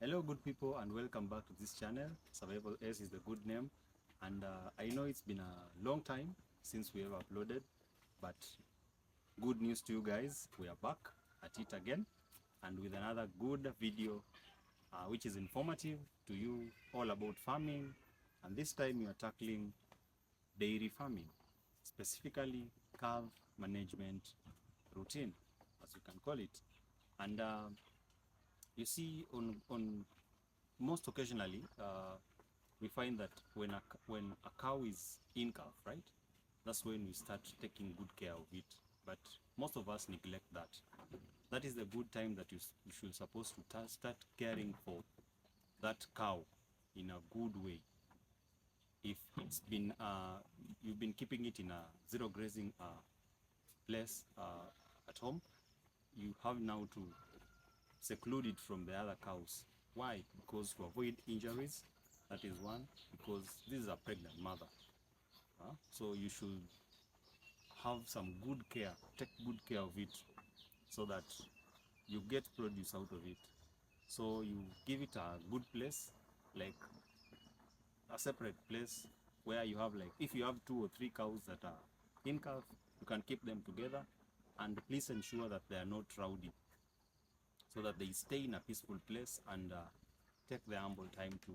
Hello good people, and welcome back to this channel. Survival S is the good name, and I know it's been a long time since we have uploaded, but good news to you guys, we are back at it again and with another good video which is informative to you, all about farming. And this time we are tackling dairy farming, specifically calf management routine, as you can call it. And you see, on most occasionally, we find that when a cow is in calf, right, that's when we start taking good care of it. But most of us neglect that. That is the good time that you should supposed to start caring for that cow in a good way. If it's been you've been keeping it in a zero grazing place at home, you have now to seclude it from the other cows. Why? Because to avoid injuries, that is one. Because this is a pregnant mother, so you should have some good care, take good care of it, so that you get produce out of it. So you give it a good place, like a separate place where you have, like, if you have 2 or 3 cows that are in calf, you can keep them together, and please ensure that they are not rowdy, so that they stay in a peaceful place and take their ample time to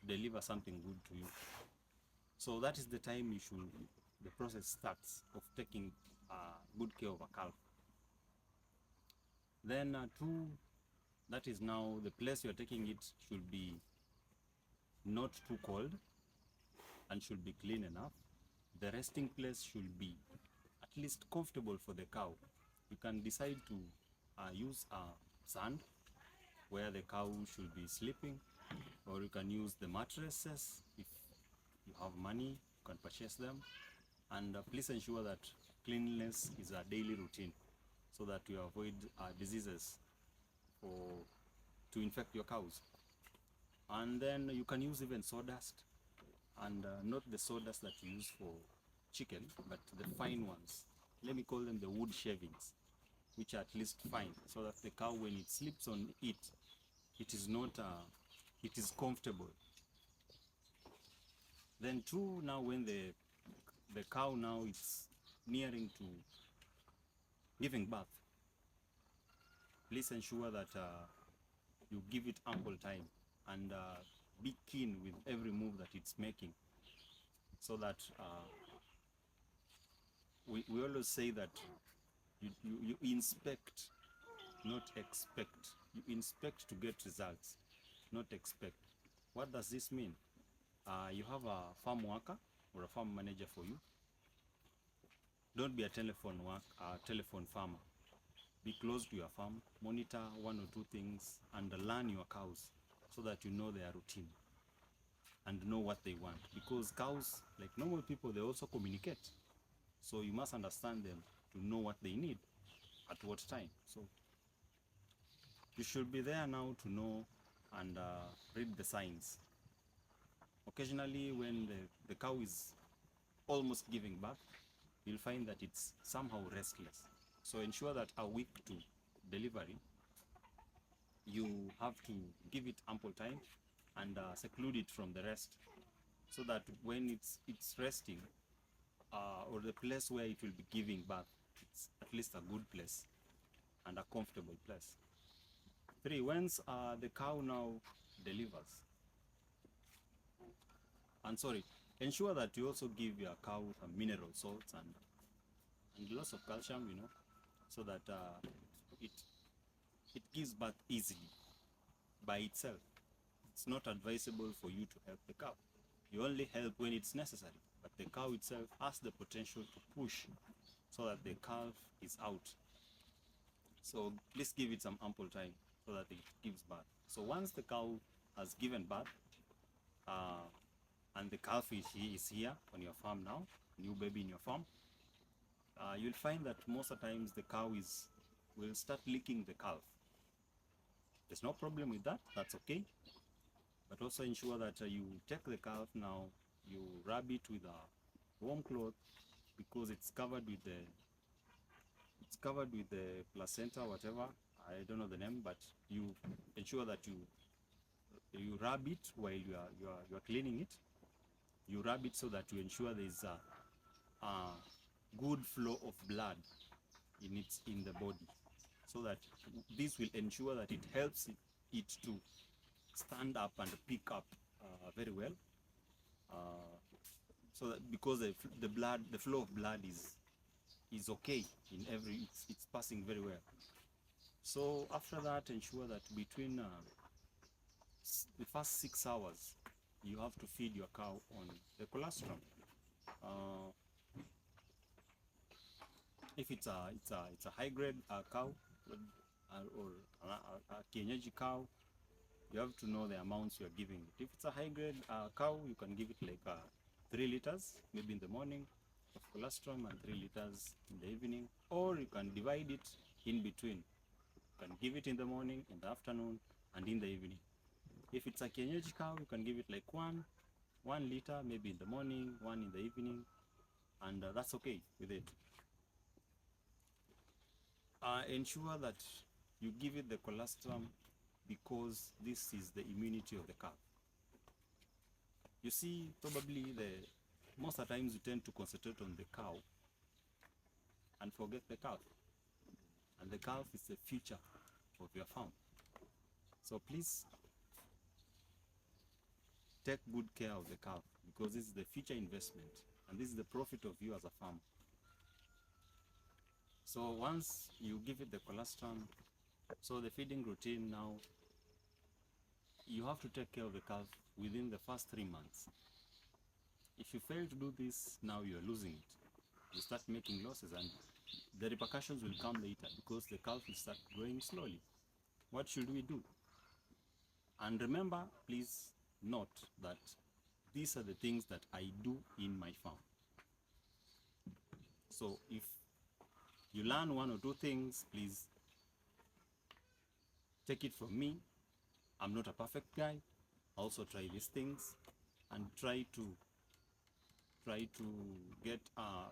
deliver something good to you. So that is the time the process starts of taking good care of a calf. Then two, that is now the place you're taking it should be not too cold and should be clean enough. The resting place should be at least comfortable for the cow. You can decide to use sand where the cow should be sleeping, or you can use the mattresses. If you have money, you can purchase them. And please ensure that cleanliness is a daily routine, so that you avoid diseases to infect your cows. And then you can use even sawdust, and not the sawdust that you use for chicken, but the fine ones. Let me call them the wood shavings, which are at least fine, so that the cow, when it sleeps on it, it is not it is comfortable. Then two, now when the cow now is nearing to giving birth, please ensure that you give it ample time, and be keen with every move that it's making, so that we always say that you inspect, not expect. You inspect to get results, not expect. What does this mean? You have a farm worker or a farm manager for you. Don't be a telephone farmer. Be close to your farm, monitor 1 or 2 things, and learn your cows, so that you know their routine and know what they want. Because cows, like normal people, they also communicate. So you must understand them to know what they need at what time. So you should be there now to know and read the signs. Occasionally, when the cow is almost giving birth, you'll find that it's somehow restless. So ensure that a week to delivery, you have to give it ample time and seclude it from the rest, so that when it's resting, or the place where it will be giving birth, it's at least a good place and a comfortable place. Three, once the cow now delivers, and sorry, ensure that you also give your cow some mineral salts and lots of calcium, so that it it gives birth easily by itself. It's not advisable for you to help the cow. You only help when it's necessary, but the cow itself has the potential to push, so that the calf is out. So please give it some ample time so that it gives birth. So once the cow has given birth, and the calf is here on your farm now, new baby in your farm, you'll find that most of the times the cow will start licking the calf. There's no problem with that, that's okay. But also ensure that you take the calf now, you rub it with a warm cloth, because it's covered with the placenta, whatever, I don't know the name, but you ensure that you you rub it while you are cleaning it. You rub it so that you ensure there is a good flow of blood in the body, so that this will ensure that it helps it to stand up and pick up very well. So that because the flow of blood is okay in it's passing very well. So after that, ensure that between the first 6 hours you have to feed your cow on the colostrum. Uh, if it's a high grade cow or a kienyeji cow, you have to know the amounts you are giving it. If it's a high grade cow, you can give it like 3 liters maybe in the morning of colostrum and 3 liters in the evening, or you can divide it in between. You can give it in the morning, in the afternoon, and in the evening. If it's a kienyeji cow, you can give it like 1 liter maybe in the morning, 1 in the evening, and that's okay with it. Ensure that you give it the colostrum because this is the immunity of the calf. You see, probably most of the times you tend to concentrate on the cow and forget the calf. And the calf is the future of your farm. So please take good care of the calf, because this is the future investment and this is the profit of you as a farmer. So once you give it the colostrum, so the feeding routine now, you have to take care of the calf within the first 3 months. If you fail to do this, now you are losing it. You start making losses, and the repercussions will come later because the calf will start growing slowly. What should we do? And remember, please note that these are the things that I do in my farm. So if you learn 1 or 2 things, please take it from me. I'm not a perfect guy. I also try these things and try to get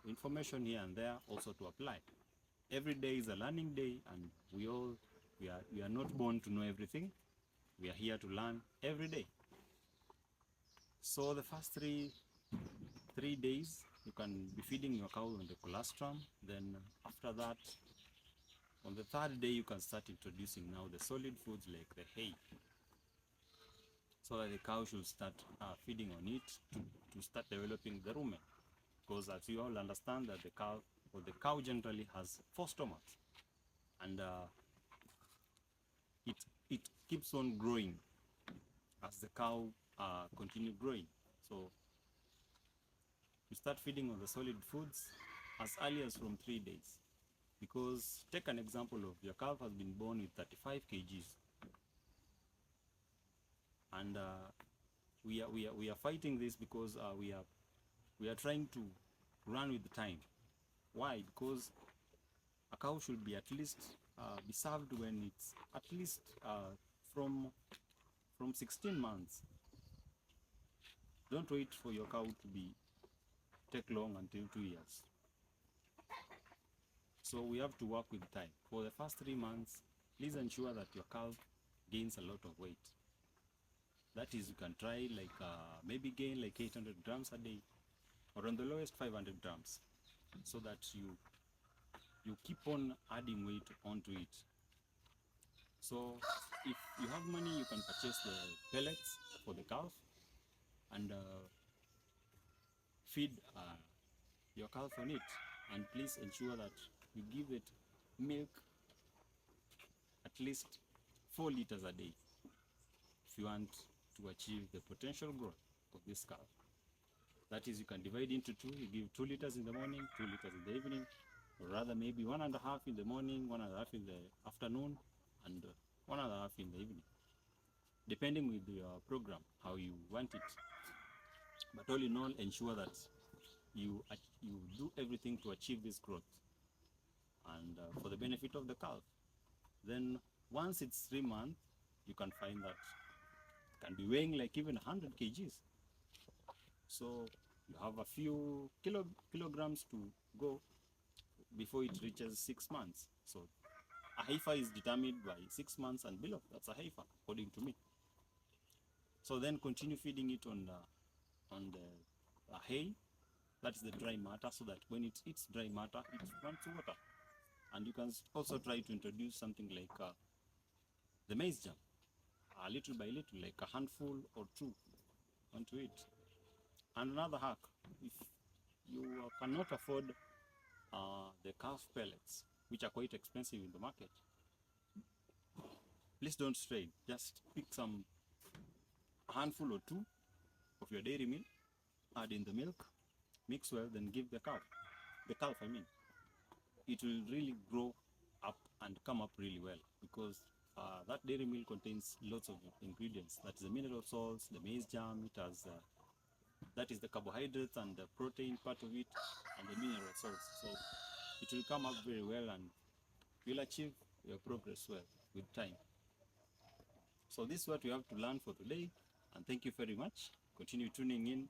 information here and there, also to apply. Every day is a learning day, and we are not born to know everything. We are here to learn every day. So the first three days you can be feeding your cow on the colostrum. Then after that, on the 3rd day, you can start introducing now the solid foods like the hay, so that the cow should start feeding on it to start developing the rumen. Because as you all understand that the cow generally has 4 stomachs, and it keeps on growing as the cow continue growing. So you start feeding on the solid foods as early as from 3 days. Because take an example of your calf has been born with 35 kgs, and we are fighting this because we are trying to run with the time. Why? Because a cow should be at least be served when it's at least from 16 months. Don't wait for your cow to take long until 2 years. So we have to work with time. For the first 3 months, please ensure that your calf gains a lot of weight. That is, you can try like maybe gain like 800 grams a day, or on the lowest 500 grams, so that you keep on adding weight onto it. So if you have money, you can purchase the pellets for the calf and feed your calf on it. And please ensure that you give it milk at least 4 liters a day if you want to achieve the potential growth of this calf. That is, you can divide into 2. You give 2 liters in the morning, 2 liters in the evening, or rather maybe 1.5 in the morning, 1.5 in the afternoon, and 1.5 in the evening, depending with your program, how you want it. But all in all, ensure that you do everything to achieve this growth and for the benefit of the calf. Then once it's 3 months, you can find that it can be weighing like even 100 kgs. So you have a few kilograms to go before it reaches 6 months. So a heifer is determined by 6 months and below. That's a heifer, according to me. So then continue feeding it on the hay, that is the dry matter, so that when it eats dry matter, it wants water. And you can also try to introduce something like the maize germ, little by little, like a handful or two onto it. And another hack, if you cannot afford the calf pellets, which are quite expensive in the market, please don't trade. Just pick a handful or two of your dairy milk, add in the milk, mix well, then give the calf. The calf, I mean. It will really grow up and come up really well, because that dairy milk contains lots of ingredients. That's the mineral salts, the maize germ, it has that is the carbohydrates and the protein part of it, and the mineral salts. So it will come up very well, and you'll achieve your progress well with time. So this is what we have to learn for today, and thank you very much. Continue tuning in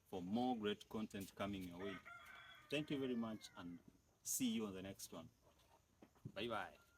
for more great content coming your way. Thank you very much, and see you on the next one. Bye bye.